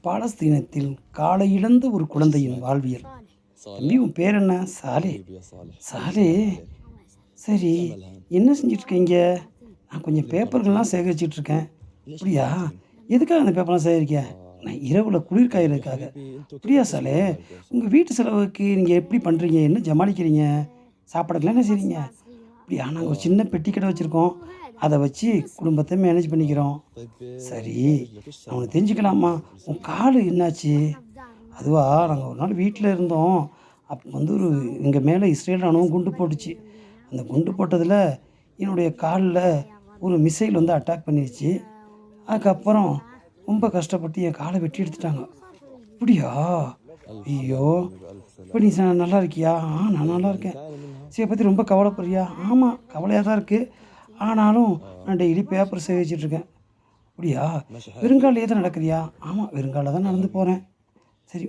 பாலஸ்தீனத்தில் காலை இழந்த ஒரு குழந்தையின் வாழ்வியல். தம்பி உன் பேர் என்ன? சாலே. சாலே, சரி, என்ன செஞ்சிட்ருக்கீங்க? நான் கொஞ்சம் பேப்பர்கள்லாம் சேகரிச்சிட்ருக்கேன். அப்படியா? எதுக்காக அந்த பேப்பர்லாம் சேகரிக்க? நான் இரவில் குளிர் காயறதுக்காக. அப்படியா சாலே? உங்கள் வீட்டு செலவுக்கு நீங்கள் எப்படி பண்ணுறீங்க? என்ன ஜமாளிக்கிறீங்க? சாப்பாடுக்கெல்லாம் என்ன செய்றீங்க? அப்படியா? நாங்கள் ஒரு சின்ன பெட்டி கடை வச்சுருக்கோம். அதை வச்சு குடும்பத்தை மேனேஜ் பண்ணிக்கிறோம். சரி, நான் ஒன்று தெரிஞ்சுக்கலாமா? உன் காலு என்னாச்சு? அதுவா, நாங்கள் ஒரு நாள் வீட்டில் இருந்தோம். அப்போ வந்து எங்கள் மேலே இஸ்ரேல் ராணுவம் குண்டு போட்டுச்சு. அந்த குண்டு போட்டதில் என்னுடைய காலில் ஒரு மிசைல் வந்து அட்டாக் பண்ணிருச்சு. அதுக்கப்புறம் ரொம்ப கஷ்டப்பட்டு என் காலை வெட்டி எடுத்துட்டாங்க. அப்படியா? ஐயோ! இப்போ நீ நல்லா இருக்கியா? நான் நல்லா இருக்கேன். சரி, இதை பற்றி ரொம்ப கவலைப்படுறியா? ஆமாம், கவலையாக தான் இருக்குது. ஆனாலும் நான் டெய்லி பேப்பர் சேகரிச்சிட்ருக்கேன். அப்படியா? வெறுங்கால்லையே தான் நடக்கிறியா? ஆமாம், வெறுங்காலில் தான் நடந்து போகிறேன்.